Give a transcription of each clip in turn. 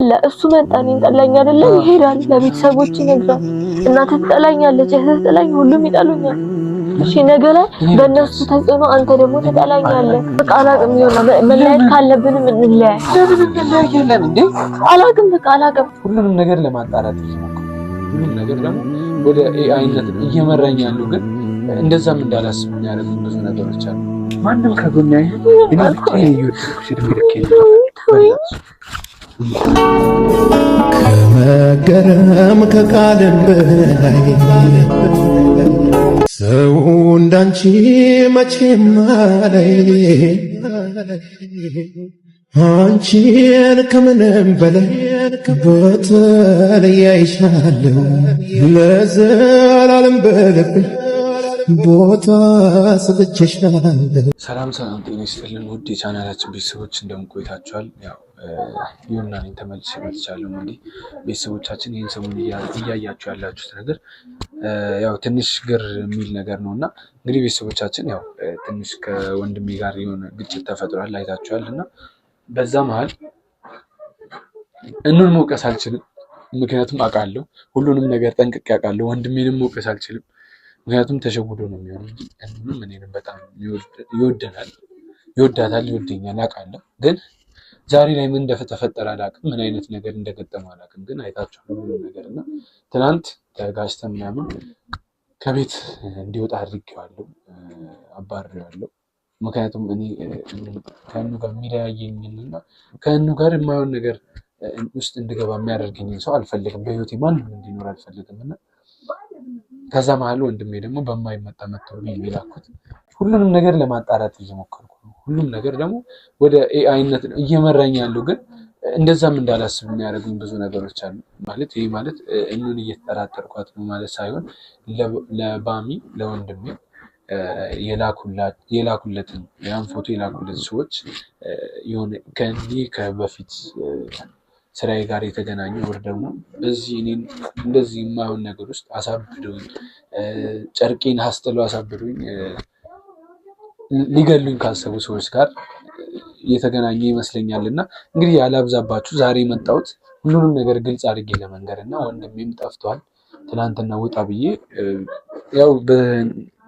አለ እሱ መጣኝ ጠላኝ አይደለ ይሄዳል ለቤተሰቦች ይነግራል እናት ትጠላኛለች እህት ትጠላኝ ሁሉም ይጠሉኛል እሺ ነገ ላይ በእነሱ ተጽዕኖ አንተ ደግሞ ትጠላኛለህ በቃ አላቅም ይሆናል መለያየት ካለብንም እንለያይ ለምን እንዴ አላቅም በቃ አላቅም ሁሉንም ነገር ለማጣራት ሁሉንም ነገር ደግሞ ወደ ኤአይነት እየመራኝ ያለው ግን እንደዛም እንዳላስብ የሚያደርጉ ብዙ ነገሮች አሉ ማንም ከጎን ያይ እኔ ብቻ ይወጥኩሽ ድምልክ ከመገረም ከቃልም በላይ ሰው እንዳንቺ መቼም አላይ አንቺን ከምንም በላይ በተለይ አይሻለሁ ለዘላለም በልቤ ቦታ ስልችሻለሁ። ሰላም ጤና ይስጥልን ውድ የቻናላችን ቤተሰቦች እንደምን ቆይታችኋል? ያው ይሁንና እኔ ተመልሼ መጥቻለሁ። እንግዲህ ቤተሰቦቻችን ይህን ሰሞን እያያችሁ ያላችሁት ነገር ያው ትንሽ ግር የሚል ነገር ነው እና እንግዲህ ቤተሰቦቻችን ያው ትንሽ ከወንድሜ ጋር የሆነ ግጭት ተፈጥሯል አይታችኋል እና በዛ መሀል እኑን መውቀስ አልችልም። ምክንያቱም አውቃለሁ ሁሉንም ነገር ጠንቅቄ አውቃለሁ። ወንድሜንም መውቀስ አልችልም። ምክንያቱም ተሸውዶ ነው የሚሆነው። እኑንም እኔንም በጣም ይወደናል፣ ይወዳታል፣ ይወደኛል አውቃለሁ። ግን ዛሬ ላይ ምን እንደተፈጠረ አላውቅም። ምን አይነት ነገር እንደገጠመው አላውቅም። ግን አይታችኋል ሁሉንም ነገር እና ትናንት ተጋጭተን ምናምን ከቤት እንዲወጣ አድርጌዋለሁ፣ አባርሬዋለሁ። ምክንያቱም እኔ ከእኑ ጋር የሚለያየኝና ከእኑ ጋር የማይሆን ነገር ውስጥ እንድገባ የሚያደርገኝን ሰው አልፈልግም። በህይወቴ ማንም እንዲኖር አልፈልግም እና ከዛ መሀል ወንድሜ ደግሞ በማይመጣ መተው ቢላኩት ሁሉንም ነገር ለማጣራት እየሞከርኩ ነው። ሁሉም ነገር ደግሞ ወደ ኤአይነት እየመራኝ ያለው ግን እንደዛም እንዳላስብ የሚያደርጉኝ ብዙ ነገሮች አሉ። ማለት ይሄ ማለት እኑን እየተጠራጠርኳት ነው ማለት ሳይሆን ለባሚ ለወንድሜ የላኩለትን ያን ፎቶ የላኩለት ሰዎች የሆነ ከእንዲህ ከበፊት ስራዬ ጋር የተገናኘ ወር ደግሞ በዚህ እኔን እንደዚህ የማይሆን ነገር ውስጥ አሳብዶኝ ጨርቄን አስጥለው አሳብዶኝ ሊገሉኝ ካሰቡ ሰዎች ጋር የተገናኘ ይመስለኛል። እና እንግዲህ ያላብዛባችሁ ዛሬ የመጣሁት ሁሉንም ነገር ግልጽ አድርጌ ለመንገር እና ወንድሜም ጠፍቷል። ትናንትና ውጣ ብዬ ያው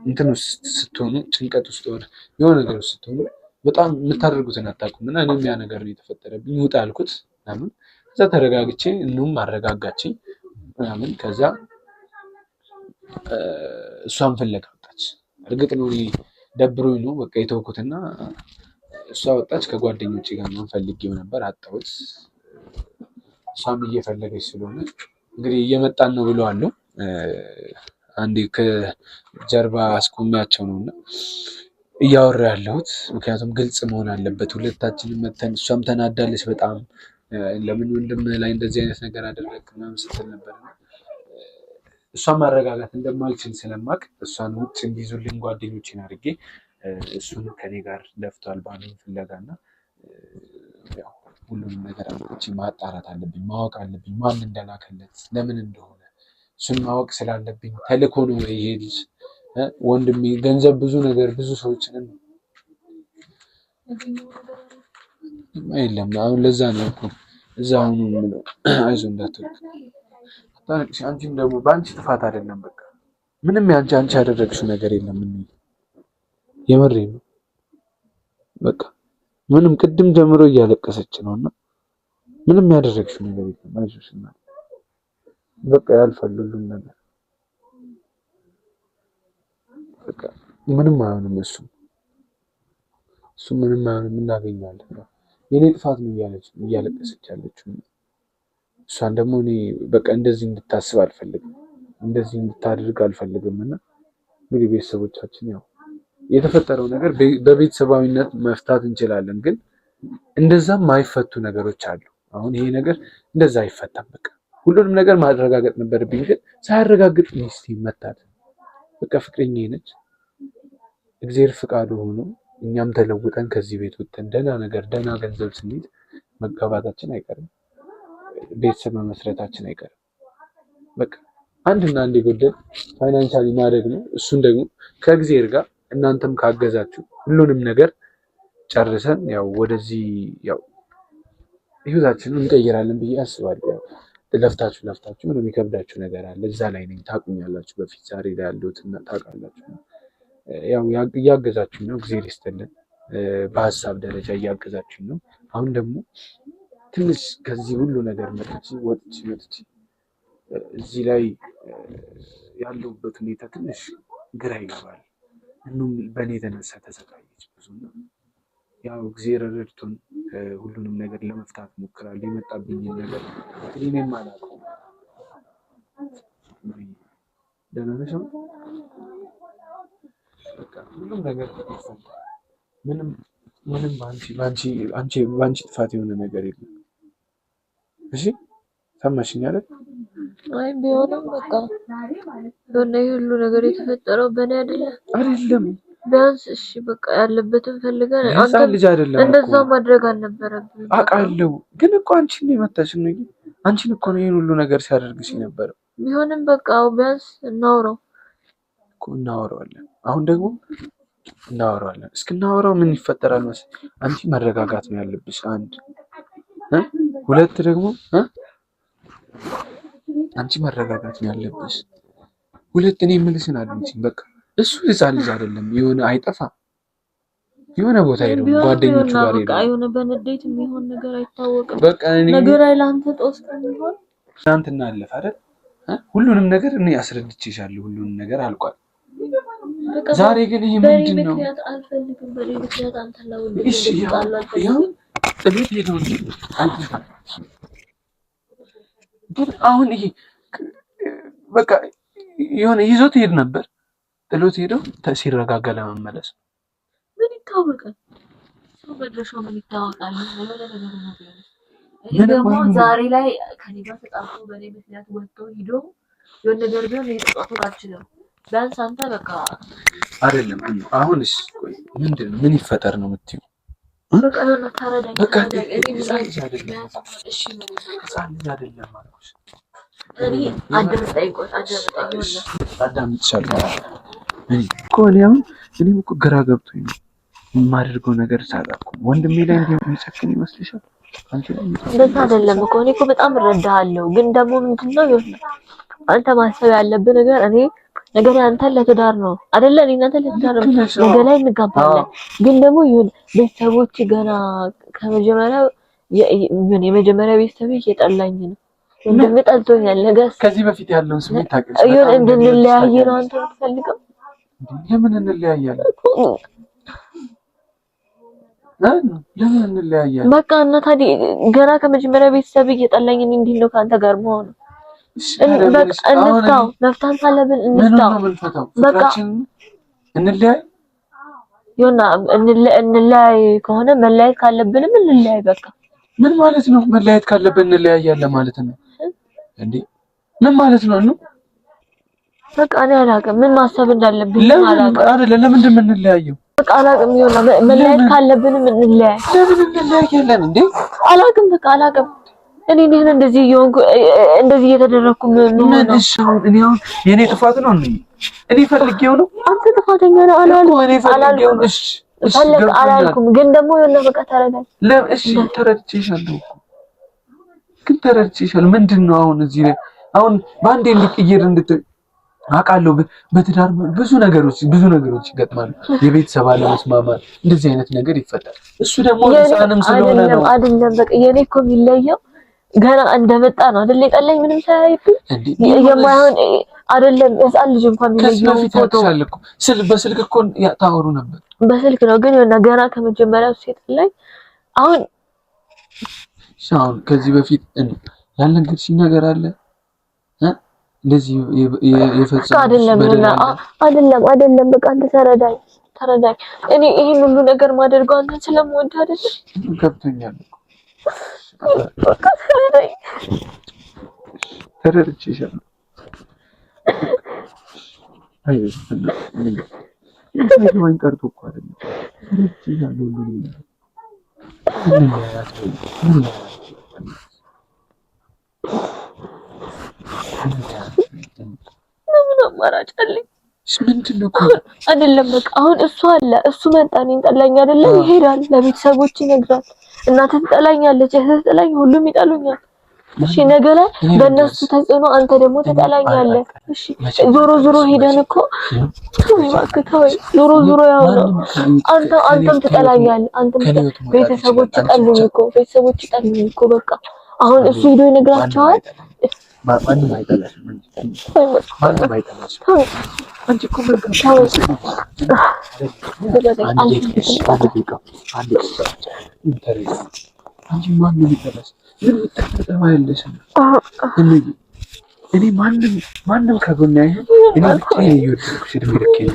እንትን ውስጥ ስትሆኑ ጭንቀት ውስጥ ወር የሆነ ነገር ውስጥ ስትሆኑ በጣም የምታደርጉትን አታውቁም እና እኔም ያ ነገር ነው የተፈጠረብኝ። ውጣ አልኩት ምናምን ከዛ ተረጋግቼ እኑም አረጋጋችኝ ምናምን ከዛ እሷን ፍለጋ ወጣች። እርግጥ ነው ደብሮኝ ነው በቃ የተውኩትና እሷ ወጣች። ከጓደኞቼ ጋር ነው ፈልጌው ነበር አጣሁት። እሷም እየፈለገች ስለሆነ እንግዲህ እየመጣን ነው ብለዋለሁ። አንዴ ከጀርባ አስቆሚያቸው ነውና እያወራ ያለሁት ምክንያቱም ግልጽ መሆን አለበት። ሁለታችንም መተን እሷም ተናዳለች በጣም ለምን ወንድም ላይ እንደዚህ አይነት ነገር አደረግ ምናምን ስትል ነበር። እሷን ማረጋጋት እንደማልችል ስለማቅ እሷን ውጭ እንዲይዙልኝ ጓደኞቼን አድርጌ እሱን ከኔ ጋር ለፍቷል ባሚን ፍለጋና ያው ሁሉንም ነገር አምጥቼ ማጣራት አለብኝ፣ ማወቅ አለብኝ ማን እንደላከለት ለምን እንደሆነ እሱን ማወቅ ስላለብኝ ተልኮ ነው ይሄ ልጅ ወንድሜ ገንዘብ ብዙ ነገር ብዙ ሰዎችንም የለም አሁን ለዛ ነው እኮ እዛ አሁን ምንም አይዞህ እንዳትወቅ ታንክስ። አንቺም ደግሞ በአንቺ ጥፋት አይደለም በቃ ምንም አንቺ ያደረግሽው ነገር የለም። ምን የምሬ ነው በቃ ምንም ቅድም ጀምሮ እያለቀሰች ነውና ምንም ያደረግሽው ነገር የለም። አይዞሽ እና በቃ ያልፋል ሁሉም ነገር በቃ ምንም አይሆንም። እሱ ምንም አይሆንም እናገኛለን። የኔ ጥፋት ነው እያለቀሰች ያለችው። እሷን ደግሞ እኔ በቃ እንደዚህ እንድታስብ አልፈልግም፣ እንደዚህ እንድታደርግ አልፈልግም። እና እንግዲህ ቤተሰቦቻችን ያው የተፈጠረው ነገር በቤተሰባዊነት መፍታት እንችላለን፣ ግን እንደዛም ማይፈቱ ነገሮች አሉ። አሁን ይሄ ነገር እንደዛ አይፈታም። በቃ ሁሉንም ነገር ማረጋገጥ ነበረብኝ፣ ግን ሳያረጋግጥ ሚስቴ መታት። በቃ ፍቅረኛዬ ነች። እግዚአብሔር ፍቃዱ ሆኖ እኛም ተለውጠን ከዚህ ቤት ወጥተን ደህና ገንዘብ ስንይዝ መጋባታችን አይቀርም፣ ቤተሰብ መመስረታችን አይቀርም። በቃ አንድና አንድ የጎደል ፋይናንሻሊ ማደግ ነው። እሱን ደግሞ ከእግዚአብሔር ጋር እናንተም ካገዛችሁ ሁሉንም ነገር ጨርሰን ያው ወደዚህ ያው ህይወታችንን እንቀይራለን ብዬ አስባለሁ። ለፍታችሁ ምንም የሚከብዳችሁ ነገር አለ። እዛ ላይ ነኝ ታውቁኛላችሁ። በፊት ዛሬ ላይ ያለሁትና ታውቃላችሁ። ያው እያገዛችሁ ነው። እግዚአብሔር ይስጥልን። በሀሳብ ደረጃ እያገዛችሁ ነው። አሁን ደግሞ ትንሽ ከዚህ ሁሉ ነገር ወጥቼ እዚህ ላይ ያለሁበት ሁኔታ ትንሽ ግራ ይገባል። እንኑም በእኔ የተነሳ ተሰቃየች ብዙ ነው። ያው እግዚአብሔር ረድቶን ሁሉንም ነገር ለመፍታት ሞክራለሁ። የመጣብኝን ነገር እኔም አላውቀውም። ደህና ነሽ? በቃ ሁሉም ነገር ምንም በአንቺ ጥፋት የሆነ ነገር የለም። እሺ ሰማሽኝ አይደል? አይ ቢሆንም በቃ በእኔ ሁሉ ነገር የተፈጠረው በእኔ አይደለም። ቢያንስ እሺ በቃ ያለበትን ፈልገን አንተ ልጅ አይደለም እንደዛ ማድረግ አልነበረብንም። አውቃለሁ ግን እኮ አንቺን ነው የመታሽ ነው። አንቺን እኮ ነው ይሄን ሁሉ ነገር ሲያደርግሽ የነበረው። ቢሆንም በቃ ቢያንስ እናወራዋለን። አሁን ደግሞ እናወራዋለን። እስክናወራው ምን ይፈጠራል መሰለኝ? አንቺ መረጋጋት ነው ያለብሽ። አንድ ሁለት ደግሞ አንቺ መረጋጋት ነው ያለብሽ። ሁለት እኔ የምልሽን አድምጪኝ በቃ። እሱ ህፃን ልጅ አይደለም። የሆነ አይጠፋም። የሆነ ቦታ ሄዶ ጓደኞቹ ጋር ሄዶ የሆነ በንዴት የሚሆን ነገር አይታወቅም። በቃ ነገር አይላንተ ጦስ ከሚሆን ትናንትና አለፈ አይደል? ሁሉንም ነገር እኔ አስረድቼሻለሁ። ሁሉንም ነገር አልቋል። ዛሬ ግን ይሄ ምንድን ነው? አልፈልግም። በሌላ ምክንያት አንተ ላው እሺ ያው ጥቤት ሄደው እንጂ ግን አሁን ይሄ በቃ የሆነ ይዞት ሄድ ነበር። ጥሎት ሄዶ ሲረጋጋ ለመመለስ ምን ይታወቃል? ሰው መድረሻው ምን ይታወቃል? ደግሞ ዛሬ ላይ ከኔ ጋር ተጣልቶ በኔ ምክንያት ወጥቶ ሄዶ የሆነ ነገር ቢሆን የተጣጣላችሁ ነው። ቢያንስ አንተ በቃ አይደለም። አሁንስ ቆይ ምንድነው? ምን ይፈጠር ነው የምትይው? በቃ የሆነ ተረዳኝ። በቃ እኔ አይደለም አልኩሽ። እኔ አዳምጥሻለሁ። እኔም እኮ ግራ ገብቶኝ ነው የማደርገው ነገር ሳላውቅ ወንድሜ ላይ የሚጨክን ይመስልሻል? እንደዛ አይደለም እኮ እኔ እኮ በጣም እረዳሃለሁ። ግን ደግሞ ምንድነው ይሆነ አንተ ማሰብ ያለብህ ነገር እኔ ነገር አንተ ለትዳር ነው አይደለ? እኔ እናንተ ለትዳር ነው ነገ ላይ እንጋባለን። ግን ደግሞ ይሁን ቤተሰቦች ገና ከመጀመሪያው የመጀመሪያ ቤተሰብ እየጠላኝ ነው። እንደምጠልቶኛል ነገር ከዚህ በፊት ያለውን ስሜት ታውቂያለሽ? ይሁን እንድንለያይ ነው አንተ የምትፈልገው? ለምን እንለያያለን? ለምን እንለያያለን? በቃ እና ታዲያ ገና ከመጀመሪያ ቤተሰብ እየጠላኝ እንዴት ነው ካንተ ጋር መሆን? በቃ እንፍታው፣ መፍታት ካለብን እንፍታው። በቃ እንለያይ ይሁን እንለያይ ከሆነ መለያየት ካለብንም እንለያይ። በቃ ምን ማለት ነው? መለያየት ካለብን እንለያያለን ማለት ነው እንዴ? ምን ማለት ነው? በቃ እኔ አላውቅም ምን ማሰብ እንዳለብኝ አላውቅም። አይደለ ለምንድን ነው የምንለያየው? በቃ አላውቅም። ይሁን መለያየት ካለብንም እንለያይ። ለምን እንለያያለን እንዴ? አላውቅም። በቃ አላውቅም። እኔ እንደዚህ እየተደረኩ ምን እኔ አሁን የኔ ጥፋት ነው እንዴ? እኔ ፈልጌው ነው? አንተ ጥፋተኛ ነህ አላልኩም። እኔ ፈልጌው ነው። እሺ አላልኩም። ግን ደግሞ የሆነ በቃ ተረዳኝ። እሺ ተረድቼሻለሁ ግን ተረድቼሻለሁ። ምንድን ነው አሁን እዚህ ላይ አሁን በአንዴ እንድትቀየር አውቃለሁ። በትዳር ብዙ ነገሮች ይገጥማሉ። የቤተሰብ አለመስማማት እንደዚህ አይነት ነገር ይፈጠራል። እሱ ደግሞ ህፃንም ስለሆነ ነው አይደለም። በቃ የኔ እኮ የሚለየው ገና እንደመጣ ነው አይደል? የጠላኝ ምንም ሳያይብኝ የማይሆን አይደለም። ህፃን ልጅ እንኳን የሚለየው ፎቶ በስልክ እኮ ታወሩ ነበር። በስልክ ነው ግን የሆነ ገና ከመጀመሪያው የጠላኝ አሁን ከዚህ በፊት ያልነገርሽኝ ነገር አለ እንደዚህ የፈጸመው አይደለም። በቃ አንተ ተረዳኝ። እኔ ይሄን ሁሉ ነገር ማደርገው አንተ ስለምወድ አይደለም። ገብቶኛል እኮ በቃ ተረድቼሻለሁ። አይዞሽ ወይ ቀርቶ እኮ አይደለም ተረድቼሻለሁ። ምን አማራጭ አለኝ? ምንድነው አይደለም በቃ አሁን እሱ መጣ እኔን ጠላኝ አይደለም? ይሄዳል ለቤተሰቦች ይነግራል። እናትህ ትጠላኛለች፣ እህትህ ትጠላኝ፣ ሁሉም ይጠሉኛል። እሺ ነገ ላይ በእነሱ ተጽዕኖ አንተ ደግሞ ትጠላኛለህ። እሺ ዞሮ ሄደን እኮ ዞሮ ያው ነው። አንተም ትጠላኛለህ። አንተም ቤተሰቦች ጠሉኝ እኮ በቃ አሁን እሱ ሄዶ ይነግራቸዋል። ማንም አይጠላሽም። አንቺ እኮ እኔ ማንም ከጎን አይሆን እኔ ብቻ እየወደድኩሽ እድሜ ልኬን